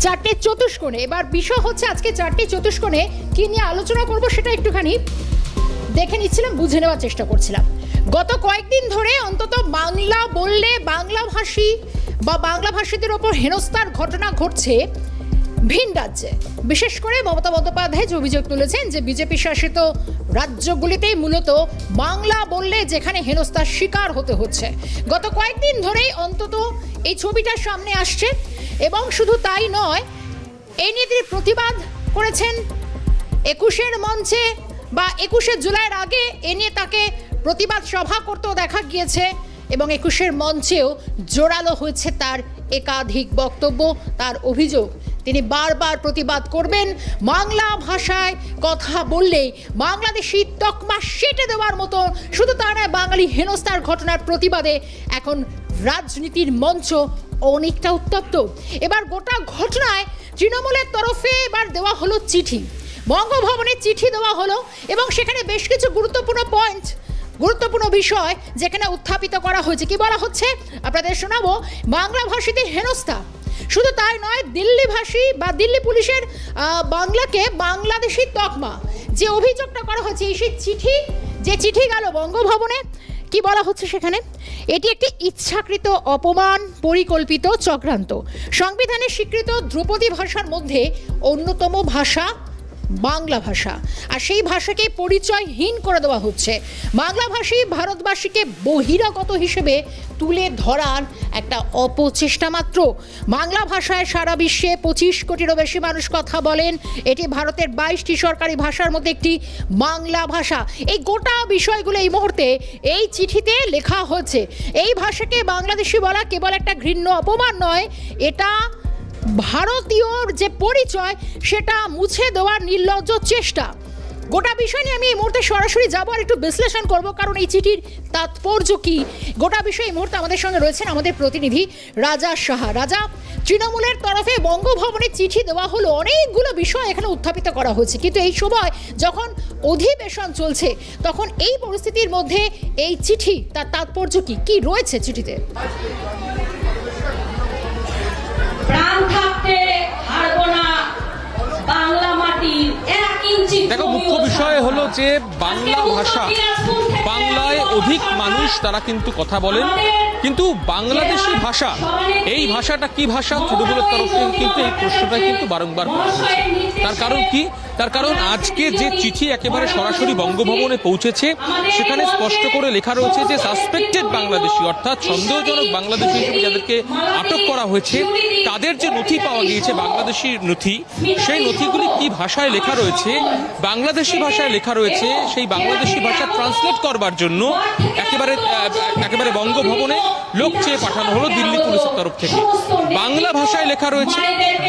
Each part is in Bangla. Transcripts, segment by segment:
চারটে চতুষ্কোণে। এবার বিষয় হচ্ছে আজকে চারটে চতুষ্কোণে কি নিয়ে আলোচনা করব সেটা একটুখানি দেখে নিচ্ছিলাম, বুঝে নেওয়ার চেষ্টা করছিলাম। গত কয়েকদিন ধরে অন্তত বাংলা বললে বাংলাভাষী বা বাংলাভাষীদের ওপর হেনস্থার ঘটনা ঘটছে ভিন রাজ্যে। বিশেষ করে মমতা বন্দ্যোপাধ্যায় যে অভিযোগ তুলেছেন যে বিজেপি শাসিত রাজ্যগুলিতেই মূলত বাংলা বললে যেখানে হেনস্থার শিকার হতে হচ্ছে। গত কয়েকদিন ধরেই অন্তত এই ছবিটা সামনে আসছে এবং শুধু তাই নয়, এই নিয়ে তিনি প্রতিবাদ করেছেন 21-এর মঞ্চে বা 21শে জুলাইয়ের আগে এ নিয়ে তাকে প্রতিবাদ সভা করতেও দেখা গিয়েছে এবং 21-এর মঞ্চেও জোরালো হয়েছে তার একাধিক বক্তব্য। তার অভিযোগ তিনি বারবার প্রতিবাদ করবেন, বাংলা ভাষায় কথা বললেই বাংলাদেশি তকমা সেটে দেওয়ার মতো। শুধু তা নয়, বাঙালি হেনস্থার ঘটনার প্রতিবাদে এখন রাজনীতির মঞ্চ অনেকটা উত্তপ্ত। এবার গোটা ঘটনায় তৃণমূলের তরফে এবার দেওয়া হলো চিঠি, বঙ্গভবনে চিঠি দেওয়া হলো এবং সেখানে বেশ কিছু গুরুত্বপূর্ণ বিষয় যেখানে উত্থাপিত করা হয়েছে। কি বলা হচ্ছে আপনাদের শোনাবো। বাংলা ভাষীদের হেনস্থা, শুধু তাই নয়, দিল্লি ভাষী বা দিল্লি পুলিশের বাংলাকে বাংলাদেশি তকমা যে অভিযোগটা করা হয়েছে, এই সেই চিঠি গেল বঙ্গভবনে। কি বলা হচ্ছে সেখানে, এটি একটি ইচ্ছাকৃত অপমান, পরিকল্পিত চক্রান্ত। সংবিধানে স্বীকৃত ধ্রুপদী ভাষার মধ্যে অন্যতম ভাষা বাংলা ভাষা, আর সেই ভাষাকে পরিচয়হীন করে দেওয়া হচ্ছে। বাংলাভাষী ভারতবাসীকে বহিরাগত হিসেবে তুলে ধরার একটা অপচেষ্টা মাত্র। বাংলা ভাষায় সারা বিশ্বে 25 কোটিরও বেশি মানুষ কথা বলেন। এটি ভারতের 22টি সরকারি ভাষার মধ্যে একটি বাংলা ভাষা। এই গোটা বিষয়গুলো এই মুহূর্তে এই চিঠিতে লেখা হচ্ছে। এই ভাষাকে বাংলাদেশি বলা কেবল একটা ঘৃণ্য অপমান নয়, এটা ভারতীয়র যে পরিচয় সেটা মুছে দেওয়ার নির্লজ্জ চেষ্টা। গোটা বিষয় নিয়ে আমি এই মুহূর্তে সরাসরি যাবো আর একটু বিশ্লেষণ করব, কারণ এই চিঠির তাৎপর্য কি। গোটা বিষয় এই মুহূর্তে আমাদের সঙ্গে রয়েছেন আমাদের প্রতিনিধি রাজা সাহা। রাজা, তৃণমূলের তরফে বঙ্গভবনে চিঠি দেওয়া হলো, অনেকগুলো বিষয় এখানে উত্থাপিত করা হয়েছে, কিন্তু এই সময় যখন অধিবেশন চলছে তখন এই পরিস্থিতির মধ্যে এই চিঠি, তার তাৎপর্য কি, কি রয়েছে চিঠিতে? প্রাণ থাকতে হারবো না বাংলা মাটির 1 ইঞ্চি। দেখো, মুখ্য বিষয় হলো যে বাংলা ভাষা, বাংলায় অধিক মানুষ তারা কিন্তু কথা বলেন, কিন্তু বাংলাদেশি ভাষা, এই ভাষাটা কি ভাষা? তৃণমূলের তরফ থেকে কিন্তু এই প্রশ্নটা কিন্তু বারংবার করা হয়েছে। তার কারণ কি? তার কারণ আজকে যে চিঠি একেবারে সরাসরি বঙ্গভবনে পৌঁছেছে সেখানে স্পষ্ট করে লেখা রয়েছে যে সাসপেক্টেড বাংলাদেশি, অর্থাৎ সন্দেহজনক বাংলাদেশি হিসেবে যাদেরকে আটক করা হয়েছে, তাদের যে নথি পাওয়া গিয়েছে বাংলাদেশি নথি, সেই নথিগুলি কি ভাষায় লেখা রয়েছে? বাংলাদেশি ভাষায় লেখা রয়েছে। সেই বাংলাদেশি ভাষা ট্রান্সলেট করবার জন্য একেবারে বঙ্গভবনে লোক চেয়ে পাঠানো হলো দিল্লি পুলিশের তরফ থেকে। বাংলা ভাষায় লেখা রয়েছে,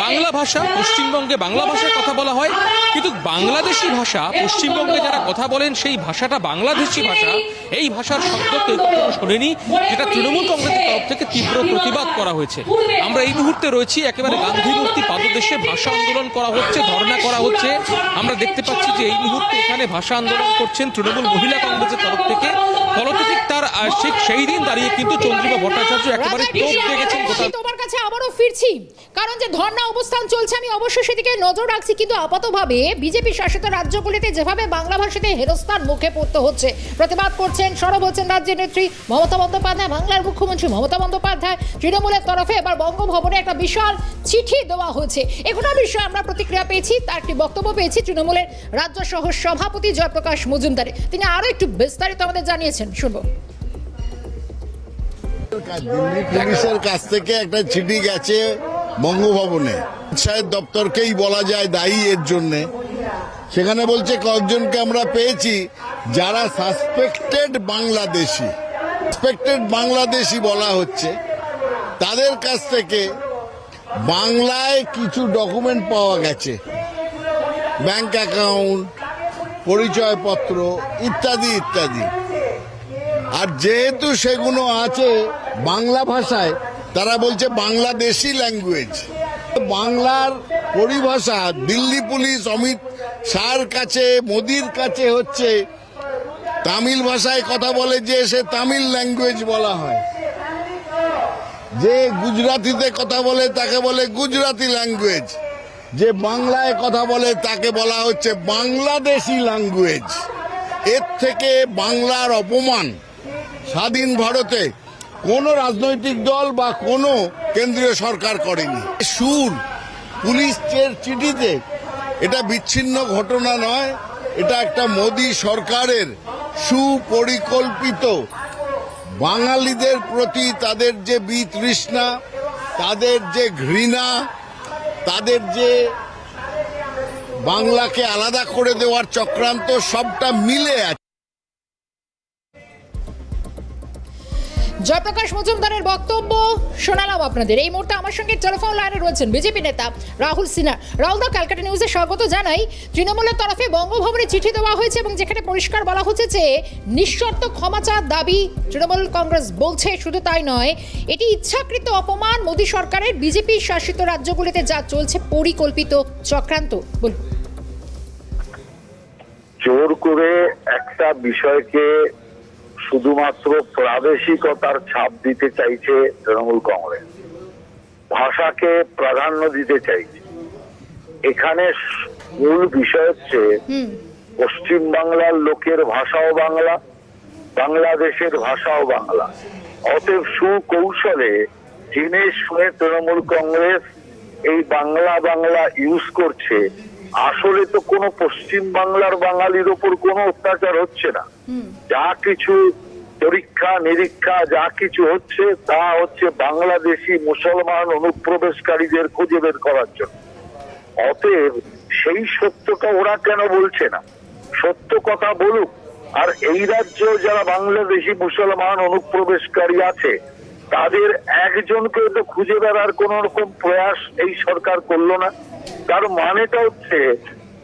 বাংলা ভাষা, পশ্চিমবঙ্গে বাংলা ভাষায় কথা বলা হয়, কিন্তু বাংলাদেশি ভাষা পশ্চিমবঙ্গে যারা কথা বলেন সেই ভাষাটা বাংলাদেশি ভাষা, এই ভাষার শব্দ কেউ কখনো শোনেনি, যেটা তৃণমূল কংগ্রেসের তরফ থেকে তীব্র প্রতিবাদ করা হয়েছে। আমরা এই মুহূর্তে রয়েছি একেবারে গান্ধী মূর্তি পাদদেশে, ভাষা আন্দোলন করা হচ্ছে, ধর্ণা করা হচ্ছে। আমরা দেখতে পাচ্ছি যে এই মুহূর্তে এখানে ভাষা আন্দোলন করছেন তৃণমূল মহিলা কংগ্রেসের তরফ থেকে। ফলতিক তার সেই দিন দাঁড়িয়ে কিন্তু চন্দ্রিমা ভট্টাচার্য একেবারে টোপ দেখেছেন। তোমার কাছে আবারও ফিরছি, কারণ যে ধর্ণা অবস্থান চলছে আমি অবশ্যই সেদিকে নজর রাখছি, কিন্তু আপাতভাবে বিজেপি শাসিত রাজ্যগুলিতে যেভাবে বাংলা ভাষাতে হেনস্থার মুখে পড়তে হচ্ছে, প্রতিবাদ করছেন, সরব হচ্ছেন রাজ্যের নেত্রী মমতা বন্দ্যোপাধ্যায়, বাংলার মুখ্যমন্ত্রী মমতা বন্দ্যোপাধ্যায়। তৃণমূলের তরফে এবার বঙ্গভবনে একটা বিশাল চিঠি দেওয়া হয়েছে। এগুলো বিষয়ে আমরা প্রতিক্রিয়া পেয়েছি, তার একটি বক্তব্য পেয়েছি তৃণমূলের রাজ্য সহ সভাপতি জয়প্রকাশ মজুমদারে। তিনি আরো একটু বিস্তারিত আমাদের জানিয়েছেন, শুনবো। দিল্লি পুলিশের কাছ থেকে একটা চিঠি গেছে বঙ্গভবনে, পঞ্চায়েত দপ্তরকেই বলা যায় দায়ী এর জন্যে। সেখানে বলছে কয়েকজনকে আমরা পেয়েছি যারা সাসপেক্টেড বাংলাদেশি বলা হচ্ছে, তাদের কাছ থেকে বাংলায় কিছু ডকুমেন্ট পাওয়া গেছে, ব্যাংক অ্যাকাউন্ট, পরিচয়পত্র ইত্যাদি ইত্যাদি। আর যেহেতু সেগুলো আছে বাংলা ভাষায়, তারা বলছে বাংলাদেশি ল্যাঙ্গুয়েজ। বাংলার পরিভাষা দিল্লি পুলিশ অমিত শাহর কাছে, মোদির কাছে হচ্ছে তামিল ভাষায় কথা বলে, যে সে তামিল ল্যাঙ্গুয়েজ বলা হয়। যে গুজরাটিতে কথা বলে তাকে বলে গুজরাটি ল্যাঙ্গুয়েজ, যে বাংলায় কথা বলে তাকে বলা হচ্ছে বাংলাদেশি ল্যাঙ্গুয়েজ। এর থেকে বাংলার অপমান স্বাধীন ভারতে কোনো রাজনৈতিক দল বা কোনো কেন্দ্রীয় সরকার করেনি। সুর পুলিশের চিঠিতে এটা বিচ্ছিন্ন ঘটনা নয়, এটা একটা মোদী সরকারের সুপরিকল্পিত বাঙালিদের প্রতি তাদের যে বিতৃষ্ণা, তাদের যে ঘৃণা, তাদের যে বাংলাকে আলাদা করে দেওয়ার চক্রান্ত, সবটা মিলে আছে। জয়প্রকাশ মজুমদারের বক্তব্য শোনালাম আপনাদের। এই মুহূর্তে আমার সঙ্গে টেলিফোন লাইনে রয়েছেন বিজেপি নেতা রাহুল সিনহা। রাহুল দা, ক্যালকাটা নিউজে স্বাগত জানাই। তৃণমূলের তরফে বঙ্গভবনে চিঠি দেওয়া হয়েছে এবং যেখানে পরিষ্কার বলা হচ্ছে যে নিঃশর্ত ক্ষমা চাওয়ার দাবি তৃণমূল কংগ্রেস বলছে। শুধু তাই নয়, এটি ইচ্ছাকৃত অপমান মোদী সরকারের বিজেপি শাসিত রাজ্যগুলিতে যা চলছে পরিকল্পিত চক্রান্ত। বলুন। জোর করে একটা বিষয়কে শুধুমাত্র প্রাদেশিকতার ছাপ দিতে চাইছে তৃণমূল কংগ্রেস, ভাষাকে প্রাধান্য দিতে চাইছে। এখানে মূল বিষয় হচ্ছে পশ্চিম বাংলার লোকের ভাষাও বাংলা, বাংলাদেশের ভাষাও বাংলা। অতএব সুকৌশলে জেনে শুনে তৃণমূল কংগ্রেস এই বাংলা বাংলা ইউজ করছে। আসলে তো কোনো পশ্চিম বাংলার বাঙালির ওপর কোনো অত্যাচার হচ্ছে না। যা কিছু পরীক্ষা নিরীক্ষা যা কিছু হচ্ছে তা হচ্ছে বাংলাদেশি মুসলমান অনুপ্রবেশকারীদের খুঁজে বের করার জন্য। অতএব সেই সত্যটা ওরা কেন বলছে না? সত্য কথা বলুক। আর এই রাজ্যে যারা বাংলাদেশি মুসলমান অনুপ্রবেশকারী আছে তাদের একজনকে তো খুঁজে বেড়ার কোন রকম প্রয়াস এই সরকার করলো না। তার মানেটা হচ্ছে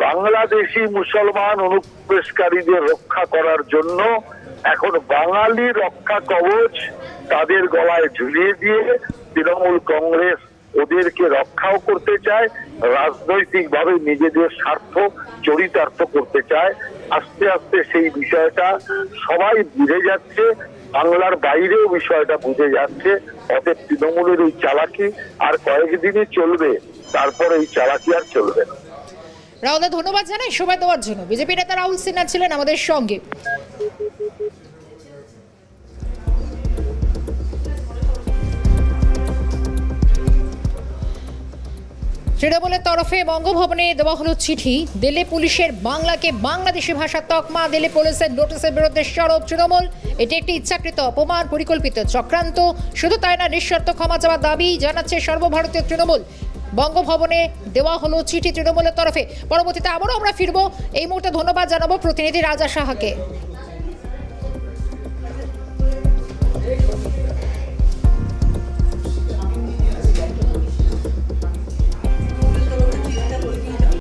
বাংলাদেশি মুসলমান অনুপ্রবেশকারীদের রক্ষা করার জন্য এখন বাঙালি রক্ষা কবচ তাদের গলায় ঝুলিয়ে দিয়ে তৃণমূল কংগ্রেস ওদেরকে রক্ষাও করতে চায়, রাজনৈতিকভাবে নিজেদের স্বার্থ চরিতার্থ করতে চায়। আস্তে আস্তে সেই বিষয়টা সবাই বুঝে যাচ্ছে, বাংলার বাইরেও বিষয়টা বুঝে যাচ্ছে। অতএব তৃণমূলের এই চালাকি আর কয়েকদিনই চলবে, তারপর এই চালাকি আর চলবে না। রাহুল দা, ধন্যবাদ জানাই সময় দেওয়ার জন্য। বিজেপি নেতা রাহুল সিনহা ছিলেন আমাদের সঙ্গে। তৃণমূলের তরফে বঙ্গভবনে দেওয়া হলো চিঠি। দিল্লি পুলিশের বাংলাকে বাংলাদেশি ভাষার তকমা, দিল্লি পুলিশের নোটিশের বিরুদ্ধে সরব তৃণমূল। এটি একটি ইচ্ছাকৃত অপমান, পরিকল্পিত চক্রান্ত। শুধু তাই না, নিঃশর্ত ক্ষমা চাওয়ার দাবি জানাচ্ছে সর্বভারতীয় তৃণমূল। বঙ্গভবনে দেওয়া হলো চিঠি তৃণমূলের তরফে। পরবর্তীতে আবারও আমরা ফিরবো। এই মুহূর্তে ধন্যবাদ জানাবো প্রতিনিধি রাজা সাহাকে।